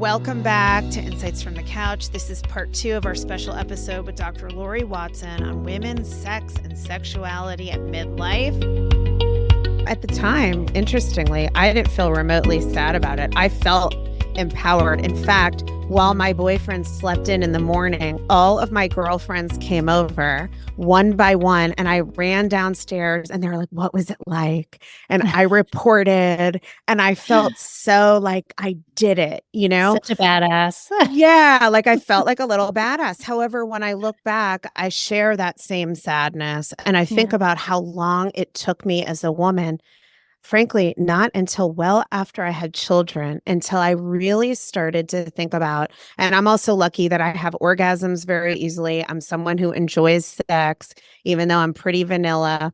Welcome back to Insights from the Couch. This is part 2 of our special episode with Dr. Laurie Watson on women's sex and sexuality at midlife. At the time, interestingly, I didn't feel remotely sad about it. I felt empowered. In fact, while my boyfriend slept in the morning, all of my girlfriends came over one by one, and I ran downstairs and they were like, "What was it like?" And I reported, and I felt so like I did it, you know? Such a badass. Yeah, like I felt like a little badass. However, when I look back, I share that same sadness, and I think about how long it took me as a woman. Frankly, not until well after I had children, until I really started to think about, and I'm also lucky that I have orgasms very easily. I'm someone who enjoys sex, even though I'm pretty vanilla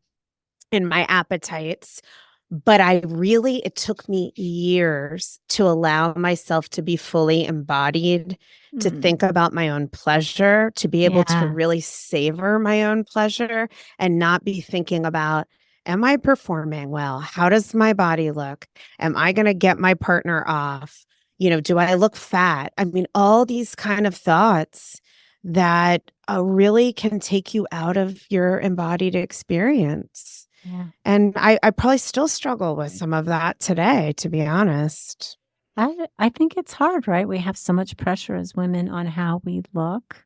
in my appetites. But it took me years to allow myself to be fully embodied, to think about my own pleasure, to be able to really savor my own pleasure and not be thinking about, am I performing well? How does my body look? Am I going to get my partner off? You know, do I look fat? I mean, all these kind of thoughts that really can take you out of your embodied experience. Yeah. And I probably still struggle with some of that today, to be honest. I think it's hard, right? We have so much pressure as women on how we look.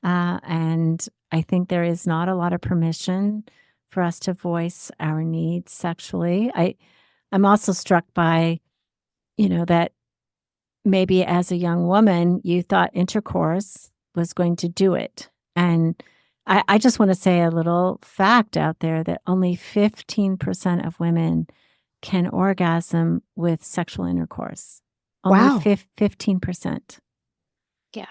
And I think there is not a lot of permission for us to voice our needs sexually. I'm also struck by, that maybe as a young woman, you thought intercourse was going to do it. And I just want to say a little fact out there that only 15% of women can orgasm with sexual intercourse. Wow. Only 15%. Yeah.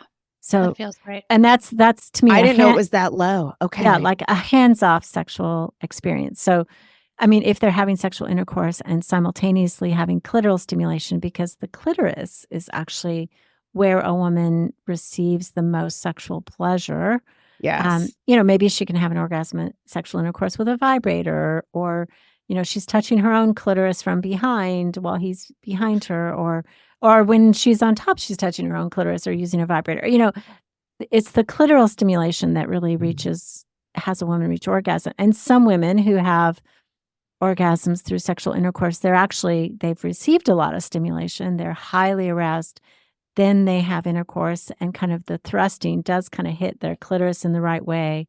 So that feels right. And that's to me. I didn't know it was that low. Okay. Yeah, like a hands-off sexual experience. So, I mean, if they're having sexual intercourse and simultaneously having clitoral stimulation, because the clitoris is actually where a woman receives the most sexual pleasure. Yes. Maybe she can have an orgasm, sexual intercourse with a vibrator, or, she's touching her own clitoris from behind while he's behind her, or when she's on top, she's touching her own clitoris or using a vibrator. It's the clitoral stimulation that really has a woman reach orgasm. And some women who have orgasms through sexual intercourse, they've received a lot of stimulation. They're highly aroused. Then they have intercourse, and kind of the thrusting does kind of hit their clitoris in the right way.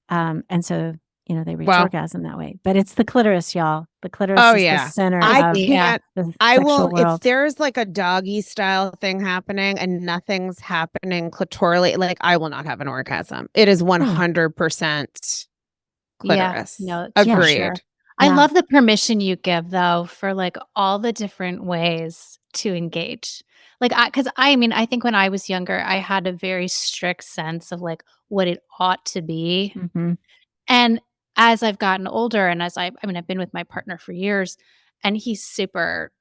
And so, they reach orgasm that way. But it's the clitoris, y'all. The clitoris is the center of the sexual world. If there's like a doggy style thing happening and nothing's happening clitorally, like I will not have an orgasm. It is 100% clitoris. Yeah, no, agreed. Sure. I love the permission you give, though, for like all the different ways to engage. Like, I think when I was younger, I had a very strict sense of like what it ought to be. Mm-hmm. And as I've gotten older, and I've been with my partner for years, and he's super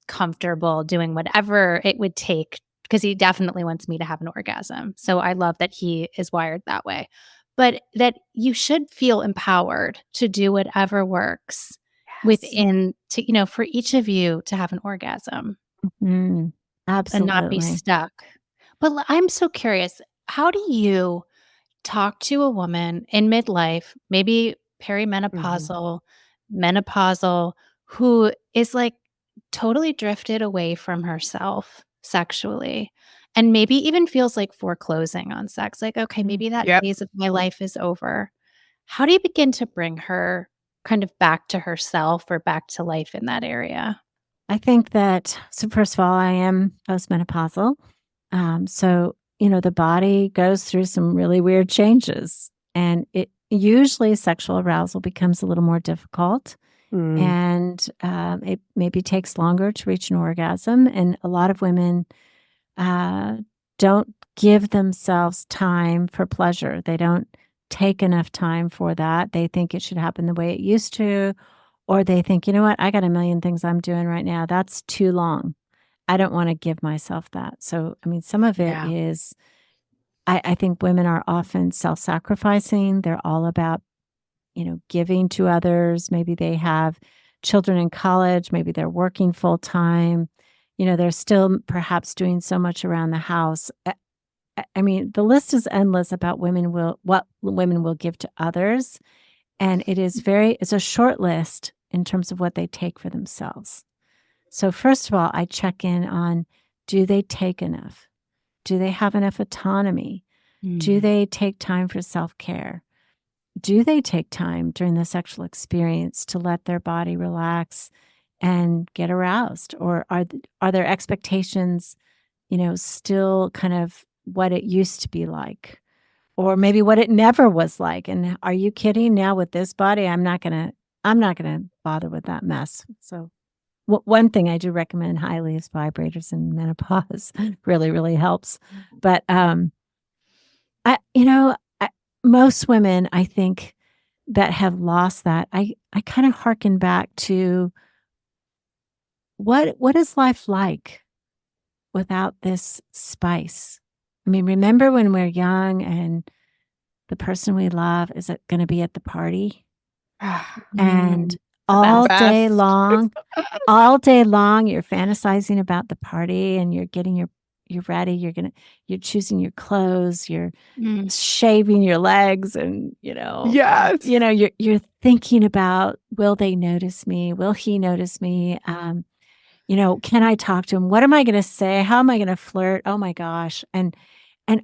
comfortable doing whatever it would take, because he definitely wants me to have an orgasm. So I love that he is wired that way. But that you should feel empowered to do whatever works within, for each of you to have an orgasm. Mm-hmm. Absolutely. And not be stuck. But I'm so curious, how do you talk to a woman in midlife, maybe perimenopausal, menopausal, who is like totally drifted away from herself sexually, and maybe even feels like foreclosing on sex? Like, okay, maybe that phase of my life is over. How do you begin to bring her kind of back to herself or back to life in that area? I think that, so first of all, I am postmenopausal. So, the body goes through some really weird changes, and it usually sexual arousal becomes a little more difficult, and it maybe takes longer to reach an orgasm. And a lot of women don't give themselves time for pleasure. They don't take enough time for that. They think it should happen the way it used to. Or they think, you know what, I got a million things I'm doing right now. That's too long. I don't want to give myself that. So, I mean, some of it is, I think women are often self-sacrificing. They're all about, giving to others. Maybe they have children in college. Maybe they're working full time. They're still perhaps doing so much around the house. I mean, the list is endless about what women will give to others. And it's a short list in terms of what they take for themselves. So first of all, I check in on, do they take enough? Do they have enough autonomy? Do they take time for self-care? Do they take time during the sexual experience to let their body relax and get aroused? Or are their expectations, still kind of what it used to be like? Or maybe what it never was like? And are you kidding? Now with this body, I'm not gonna bother with that mess. So one thing I do recommend highly is vibrators in menopause. Really, really helps. But most women, I think, that have lost that, I kind of hearken back to what is life like without this spice? I mean, remember when we're young and the person we love is going to be at the party, and all day long, you're fantasizing about the party, and you're ready. You're choosing your clothes. You're shaving your legs, and Yes. You're thinking about, will they notice me? Will he notice me? Can I talk to him? What am I going to say? How am I going to flirt? Oh my gosh. And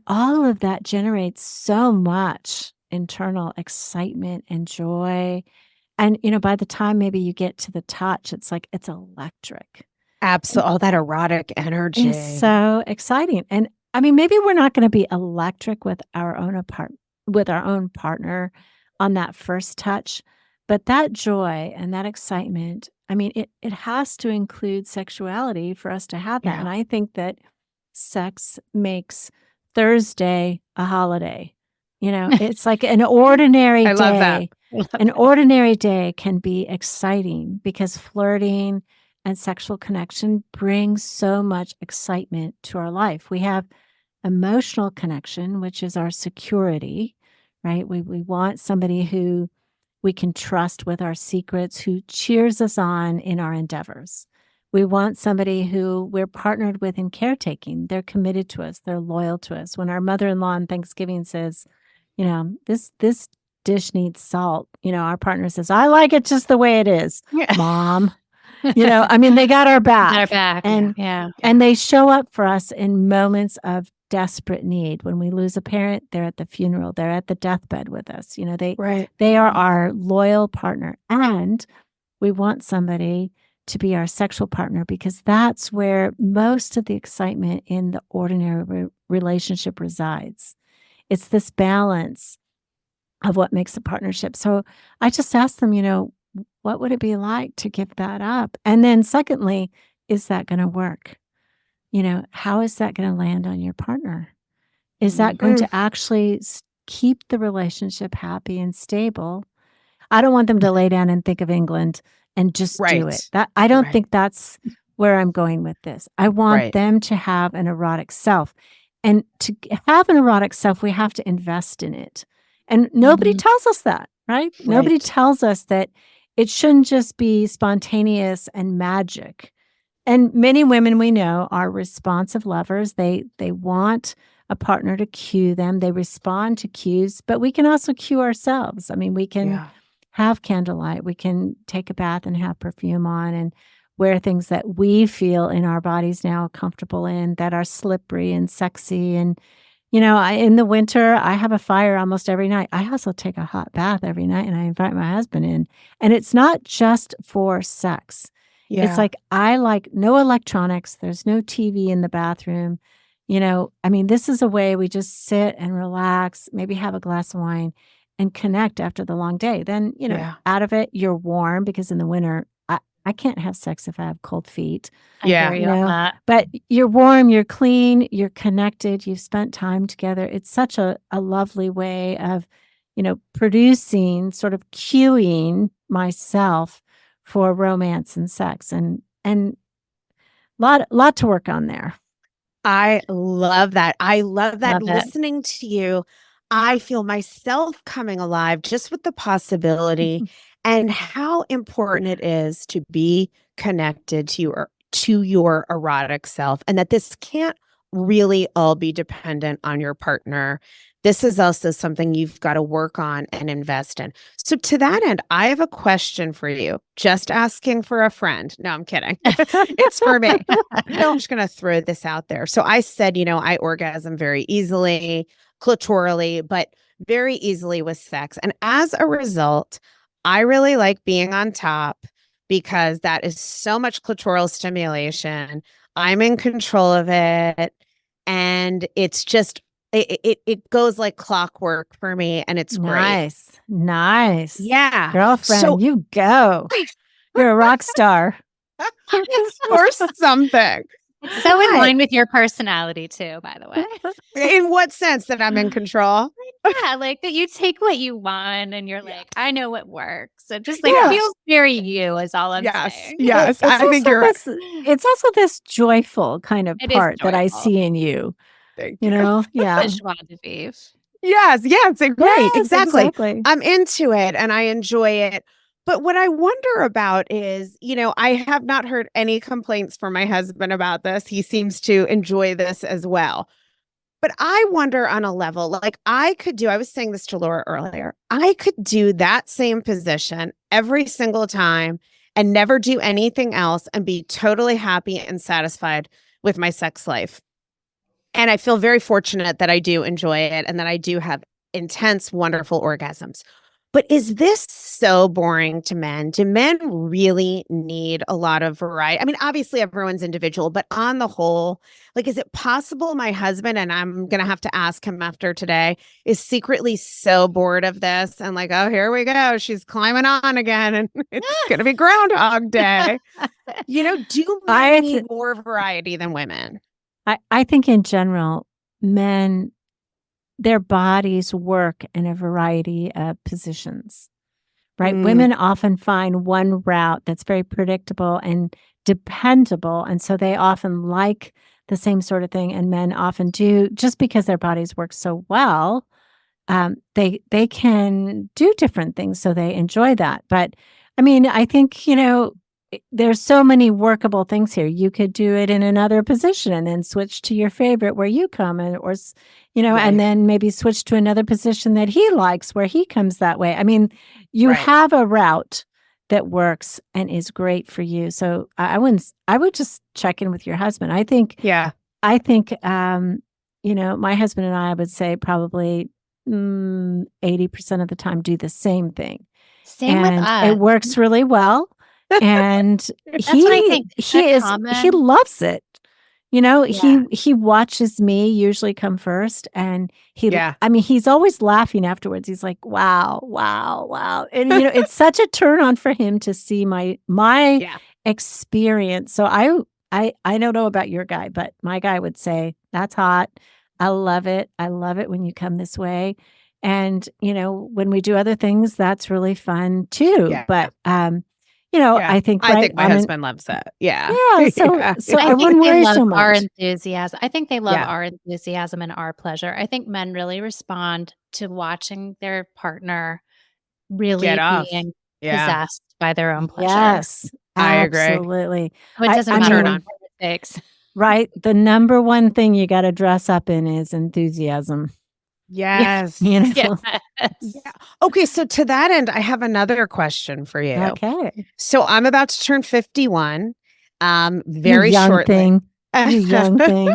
all of that generates so much internal excitement and joy. And, by the time maybe you get to the touch, it's like, it's electric. Absolutely. All that erotic energy. It's so exciting. And I mean, maybe we're not going to be electric with our own partner on that first touch, but that joy and that excitement, I mean, it has to include sexuality for us to have that. Yeah. And I think that sex makes Thursday a holiday. It's like an ordinary day. I love that. An ordinary day can be exciting because flirting and sexual connection brings so much excitement to our life. We have emotional connection, which is our security, right? We want somebody who we can trust with our secrets, who cheers us on in our endeavors. We want somebody who we're partnered with in caretaking. They're committed to us. They're loyal to us. When our mother-in-law on Thanksgiving says, this dish needs salt, our partner says, I like it just the way it is, Mom. I mean, they got our back. And they show up for us in moments of desperate need. When we lose a parent, they're at the funeral, they're at the deathbed with us. They are our loyal partner. And we want somebody to be our sexual partner, because that's where most of the excitement in the ordinary relationship resides. It's this balance of what makes a partnership. So I just asked them, what would it be like to give that up? And then secondly, is that going to work? How is that going to land on your partner? Is that going to actually keep the relationship happy and stable? I don't want them to lay down and think of England and just do it. I don't think that's where I'm going with this. I want them to have an erotic self. And to have an erotic self, we have to invest in it. And nobody tells us that, right? Nobody tells us that it shouldn't just be spontaneous and magic. And many women we know are responsive lovers. They want a partner to cue them. They respond to cues, but we can also cue ourselves. I mean, we can have candlelight. We can take a bath and have perfume on and wear things that we feel in our bodies now comfortable in, that are slippery and sexy. And, in the winter, I have a fire almost every night. I also take a hot bath every night, and I invite my husband in. And it's not just for sex. Yeah. It's like, I like no electronics. There's no TV in the bathroom. I mean, this is a way we just sit and relax, maybe have a glass of wine and connect after the long day. Then, out of it, you're warm, because in the winter, I can't have sex if I have cold feet. I hear you on that. But you're warm, you're clean, you're connected, you've spent time together. It's such a lovely way of, producing, sort of cueing myself for romance and sex, and lot to work on there. I love that. I love that. Listening to you, I feel myself coming alive just with the possibility and how important it is to be connected to to your erotic self, and that this can't really all be dependent on your partner. This is also something you've got to work on and invest in. So to that end, I have a question for you. Just asking for a friend. No, I'm kidding. It's for me. I'm just going to throw this out there. So I said, I orgasm very easily, clitorally, but very easily with sex. And as a result, I really like being on top because that is so much clitoral stimulation. I'm in control of it. And it's just, it goes like clockwork for me, and it's great. Nice. Yeah. Girlfriend, So you go. You're a rock star. or something. It's so in line with your personality too, by the way. In what sense? That I'm in control? Yeah, like that you take what you want and you're like, I know what works. It just like feels very you is all I'm saying. Yes. I think you're right. It's also this joyful kind of It is part that I joyful. see in you. Thank You know? Yeah. The joie de vivre. Yes. Right. Yes, Exactly. I'm into it and I enjoy it. But what I wonder about is, I have not heard any complaints from my husband about this. He seems to enjoy this as well. But I wonder on a level, like I was saying this to Laura earlier, I could do that same position every single time and never do anything else and be totally happy and satisfied with my sex life. And I feel very fortunate that I do enjoy it and that I do have intense, wonderful orgasms. But is this so boring to men? Do men really need a lot of variety? I mean, obviously everyone's individual, but on the whole, like, is it possible my husband, and I'm going to have to ask him after today, is secretly so bored of this and like, oh, here we go. She's climbing on again and it's going to be Groundhog Day. Do men need more variety than women? I think in general, men, their bodies work in a variety of positions, right? Women often find one route that's very predictable and dependable. And so they often like the same sort of thing. And men often do, just because their bodies work so well, they can do different things. So they enjoy that. But I mean, I think, there's so many workable things here. You could do it in another position and then switch to your favorite where you come in, or, and then maybe switch to another position that he likes where he comes that way. I mean, you have a route that works and is great for you. So I would just check in with your husband. I think, my husband and I would say probably 80% of the time do the same thing. Same with us. It works really well. And that's what I think. He loves it. He watches me usually come first, and he's always laughing afterwards. He's like, wow. And it's such a turn on for him to see my experience. So I don't know about your guy, but my guy would say, that's hot. I love it. I love it when you come this way. And, when we do other things, that's really fun too. Yeah. But I think my husband loves it. Yeah. Yeah. So I wouldn't worry so much. Our enthusiasm. I think they love our enthusiasm and our pleasure. I think men really respond to watching their partner really being possessed by their own pleasure. Yes, I agree. Absolutely. So it doesn't matter what it takes. Right. The number one thing you got to dress up in is enthusiasm. Yes. Yes. Yeah. Okay. So to that end, I have another question for you. Okay. So I'm about to turn 51. Very you young shortly. Thing. You young thing.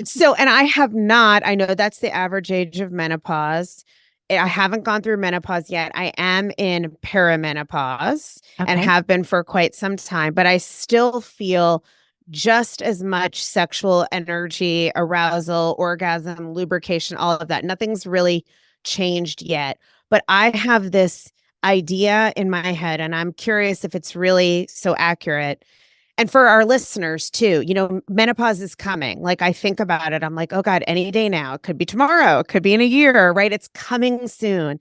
So, and I know that's the average age of menopause. I haven't gone through menopause yet. I am in perimenopause and have been for quite some time, but I still feel just as much sexual energy, arousal, orgasm, lubrication, all of that. Nothing's really changed yet. But I have this idea in my head, and I'm curious if it's really so accurate. And for our listeners too, menopause is coming. Like I think about it, I'm like, oh God, any day now. It could be tomorrow. It could be in a year, right? It's coming soon.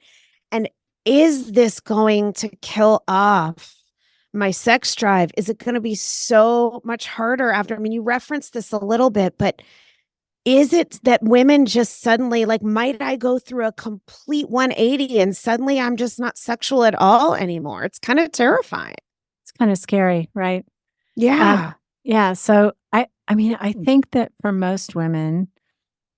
And is this going to kill off my sex drive? Is it going to be so much harder after? I mean, you referenced this a little bit, but is it that women just suddenly, like, might I go through a complete 180 and suddenly I'm just not sexual at all anymore? It's kind of terrifying. It's kind of scary, right? Yeah. Yeah. So I mean, I think that for most women,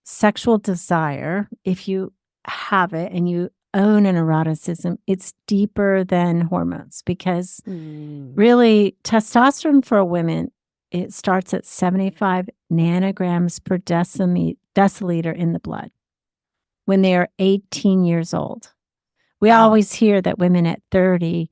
sexual desire, if you have it and you own an eroticism, it's deeper than hormones because really testosterone for a woman, it starts at 75 nanograms per deciliter in the blood when they are 18 years old. We Wow. always hear that women at 30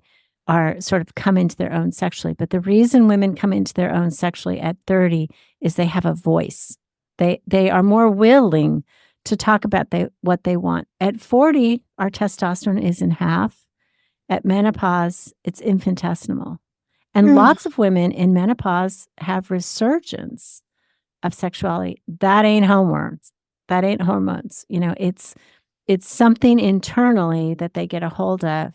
are sort of come into their own sexually, but the reason women come into their own sexually at 30 is they have a voice. They are more willing to talk about what they want. At 40, our testosterone is in half. At menopause, it's infinitesimal. And lots of women in menopause have resurgence of sexuality. That ain't hormones. That ain't hormones. It's something internally that they get a hold of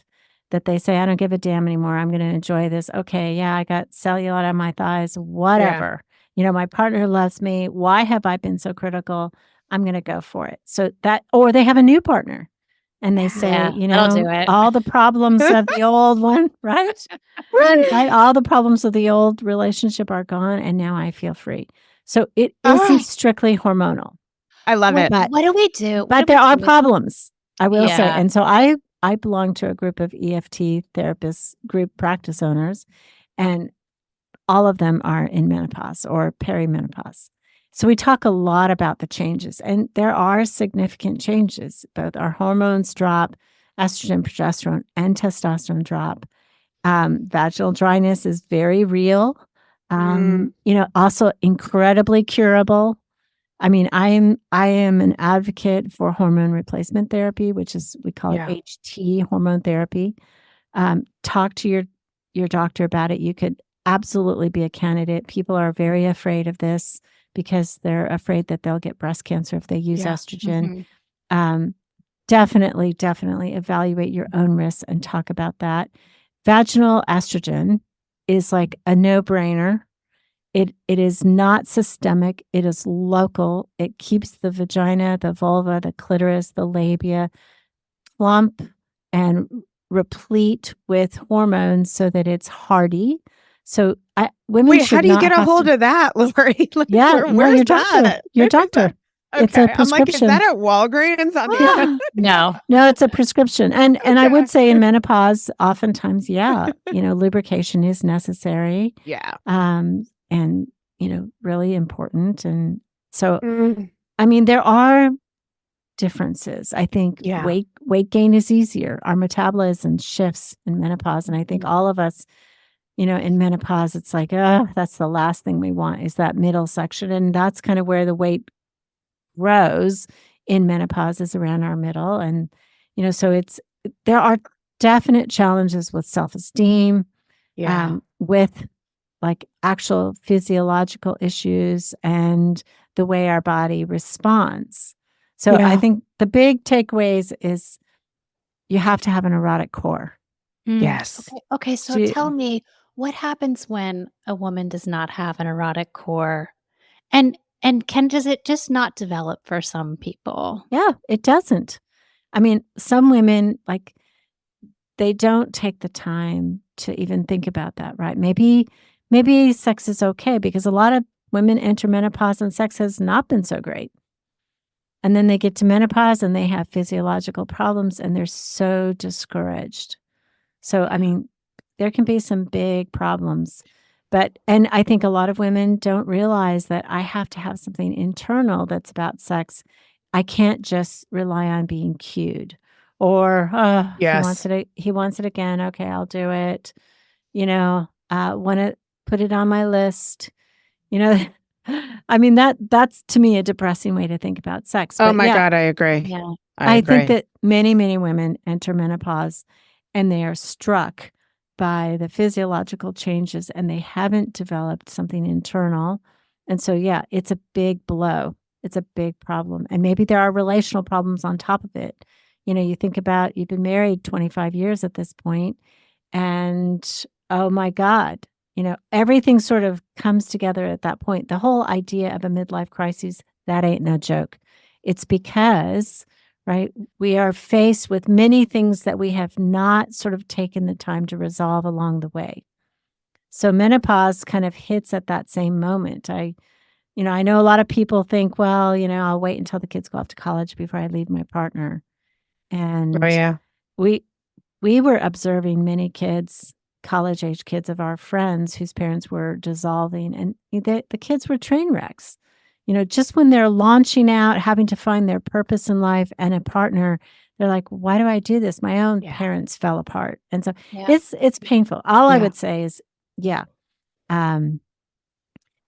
that they say, I don't give a damn anymore. I'm going to enjoy this. Okay, yeah, I got cellulite on my thighs, whatever. My partner loves me. Why have I been so critical? I'm going to go for it. So or they have a new partner and they say, that'll do it. all the problems of the old one, right? Right. All the problems of the old relationship are gone and now I feel free. So it isn't strictly hormonal. I love it. What do we do? But there are problems, I will say. Yeah. And so I belong to a group of EFT therapists, group practice owners, and all of them are in menopause or perimenopause. So we talk a lot about the changes, and there are significant changes. Both our hormones drop, estrogen, progesterone, and testosterone drop. Vaginal dryness is very real. Also incredibly curable. I mean, I am an advocate for hormone replacement therapy, which is we call it HT hormone therapy. Talk to your doctor about it. You could absolutely be a candidate. People are very afraid of this because they're afraid that they'll get breast cancer if they use estrogen. Definitely evaluate your own risks and talk about that. Vaginal estrogen is like a no-brainer. It is not systemic. It is local. It keeps the vagina, the vulva, the clitoris, the labia plump and replete with hormones so that it's hardy. So women Wait, should how do you not get a have hold to, of that, Lori? Like, Yeah, where's your doctor. that? Your doctor. Okay. It's a I'm like, is prescription. that at Walgreens? On the No. No, it's a prescription. And I would say in menopause, oftentimes, lubrication is necessary. Yeah. And really important. And so, I mean, there are differences. I think weight gain is easier. Our metabolism shifts in menopause. And I think all of us, in menopause, it's like, that's the last thing we want is that middle section. And that's kind of where the weight grows in menopause is around our middle. And, so there are definite challenges with self-esteem, with like actual physiological issues and the way our body responds. So I think the big takeaways is you have to have an erotic core. Yes. Okay. So tell me, what happens when a woman does not have an erotic core? And does it just not develop for some people? Yeah, it doesn't. I mean, some women, like, they don't take the time to even think about that, right? Maybe sex is okay because a lot of women enter menopause and sex has not been so great. And then they get to menopause and they have physiological problems and they're so discouraged. So, I mean, there can be some big problems. And I think a lot of women don't realize that I have to have something internal that's about sex. I can't just rely on being cued or, he wants it again. Okay, I'll do it. Want to put it on my list. I mean, that's to me a depressing way to think about sex. Oh my God, I agree. Yeah. I think that many, many women enter menopause and they are struck by the physiological changes and they haven't developed something internal. And so, it's a big blow. It's a big problem. And maybe there are relational problems on top of it. You think about you've been married 25 years at this point and oh my God, everything sort of comes together at that point. The whole idea of a midlife crisis, that ain't no joke. It's because, right, we are faced with many things that we have not sort of taken the time to resolve along the way. So menopause kind of hits at that same moment. I know a lot of people think, well, I'll wait until the kids go off to college before I leave my partner. Oh, And yeah. we were observing many kids, college age kids of our friends whose parents were dissolving, and the kids were train wrecks. Just when they're launching out, having to find their purpose in life and a partner, they're like, why do I do this? My own Yeah. parents fell apart. And so Yeah. it's painful. All I Yeah. would say is, yeah,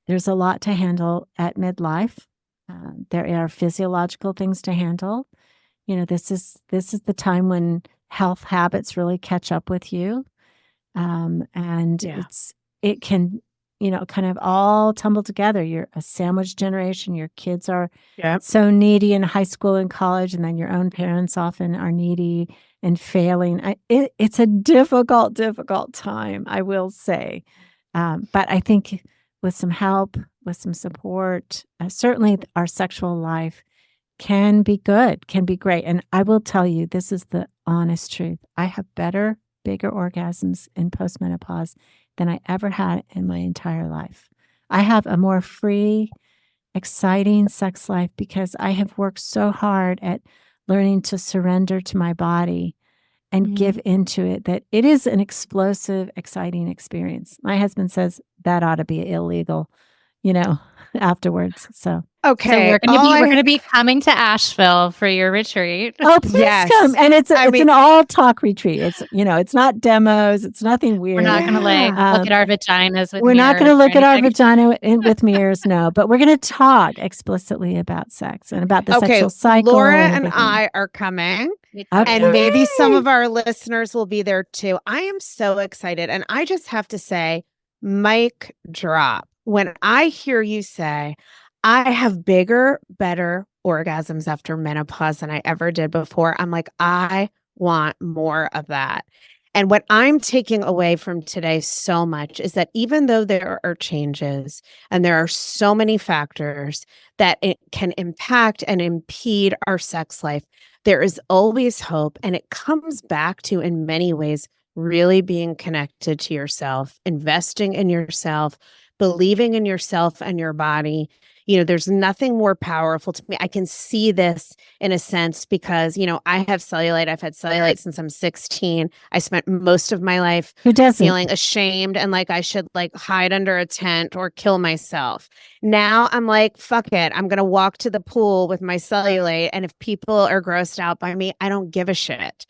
there's a lot to handle at midlife. There are physiological things to handle. This is the time when health habits really catch up with you. And Yeah. it can, kind of all tumble together. You're a sandwich generation. Your kids are Yep. so needy in high school and college, and then your own parents often are needy and failing. It's a difficult time, I will say. But I think with some help, with some support, certainly our sexual life can be good, can be great. And I will tell you, this is the honest truth. I have better, bigger orgasms in postmenopause than I ever had in my entire life. I have a more free, exciting sex life because I have worked so hard at learning to surrender to my body and give into it, that it is an explosive, exciting experience. My husband says that ought to be illegal, afterwards. So Okay. we're gonna be coming to Asheville for your retreat. oh, please Yes. come. And it's I mean- an all talk retreat. It's it's not demos. It's nothing weird. We're not gonna look at our vaginas with We're not going to mirrors or look at our anything. vagina with mirrors, no. But we're going to talk explicitly about sex and about the sexual cycle. Laura and and everything. I are coming. Okay. And maybe some of our listeners will be there too. I am so excited. And I just have to say, mic drop. When I hear you say, I have bigger, better orgasms after menopause than I ever did before, I'm like, I want more of that. And what I'm taking away from today so much is that even though there are changes and there are so many factors that it can impact and impede our sex life, there is always hope. And it comes back to, in many ways, really being connected to yourself, investing in yourself, believing in yourself and your body. There's nothing more powerful to me. I can see this in a sense because, I have cellulite. I've had cellulite since I'm 16. I spent most of my life Who doesn't? feeling ashamed and like I should hide under a tent or kill myself. Now I'm like, fuck it. I'm going to walk to the pool with my cellulite. And if people are grossed out by me, I don't give a shit.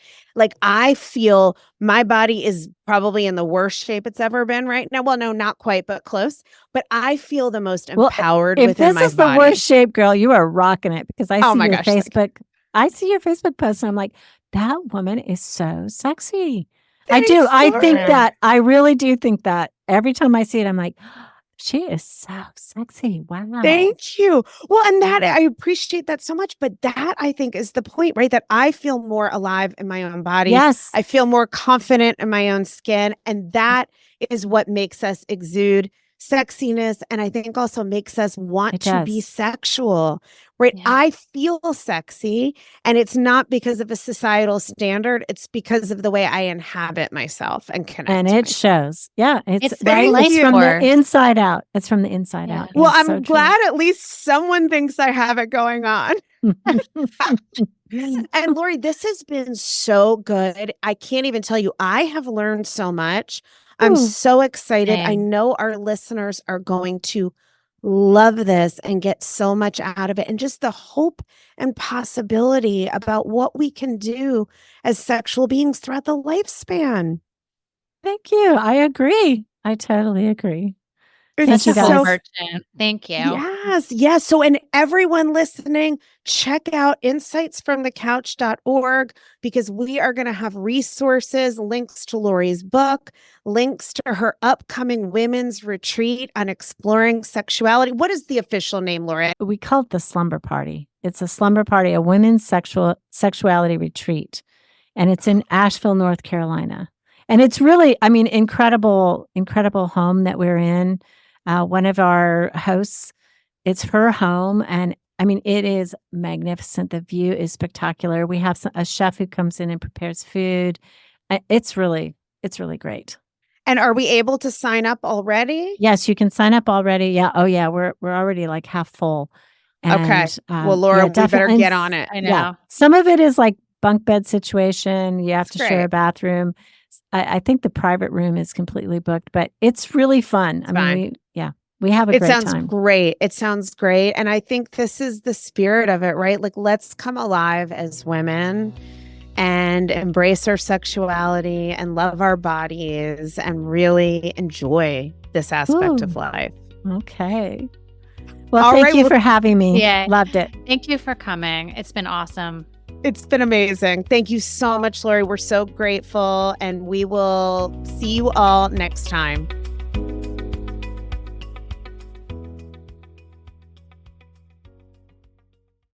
I feel my body is probably in the worst shape it's ever been right now. Well, no, not quite, but close. But I feel the most empowered within my body. If this is the worst shape, girl, you are rocking it, because I see your gosh, Facebook. I see your Facebook post and I'm like, that woman is so sexy. Thanks, I do. I think Laura. that. I really do think that. Every time I see it, I'm like, she is so sexy. Wow. Thank you. Well, and that I appreciate that so much. But that I think is the point, right? That I feel more alive in my own body. Yes. I feel more confident in my own skin. And that is what makes us exude sexiness. And I think also makes us want to be sexual, right? Yeah. I feel sexy. And it's not because of a societal standard. It's because of the way I inhabit myself and connect. And it shows. Yeah. It's Thank right. It's you. from the inside out. It's from the inside out. Well, Yes, I'm glad at least someone thinks I have it going on. And Laurie, this has been so good. I can't even tell you, I have learned so much. I'm so excited. I know our listeners are going to love this and get so much out of it. And just the hope and possibility about what we can do as sexual beings throughout the lifespan. Thank you. I agree. I totally agree. It's Such a so whole merchant. Thank you. Yes. So, and everyone listening, check out insightsfromthecouch.org, because we are going to have resources, links to Laurie's book, links to her upcoming women's retreat on exploring sexuality. What is the official name, Laurie? We call it the Slumber Party. It's a slumber party, a women's sexuality retreat. And it's in Asheville, North Carolina. And it's really, incredible home that we're in. One of our hosts, it's her home. And it is magnificent. The view is spectacular. We have a chef who comes in and prepares food. It's really great. And are we able to sign up already? Yes, you can sign up already. Yeah. Oh, yeah. We're already like half full. Okay. And, Well, Laura, yeah, we better definitely. get on it. I know. Yeah. Some of it is like bunk bed situation. You have That's to share a great. bathroom. I think the private room is completely booked, but it's really fun. It's fine. We have a It great sounds time. great. It sounds great. And I think this is the spirit of it, right? Like, let's come alive as women and embrace our sexuality and love our bodies and really enjoy this aspect of Ooh. life. Okay. Well, All thank right, you well- for having me. Yeah. Loved it. Thank you for coming. It's been awesome. It's been amazing. Thank you so much, Laurie. We're so grateful, and we will see you all next time.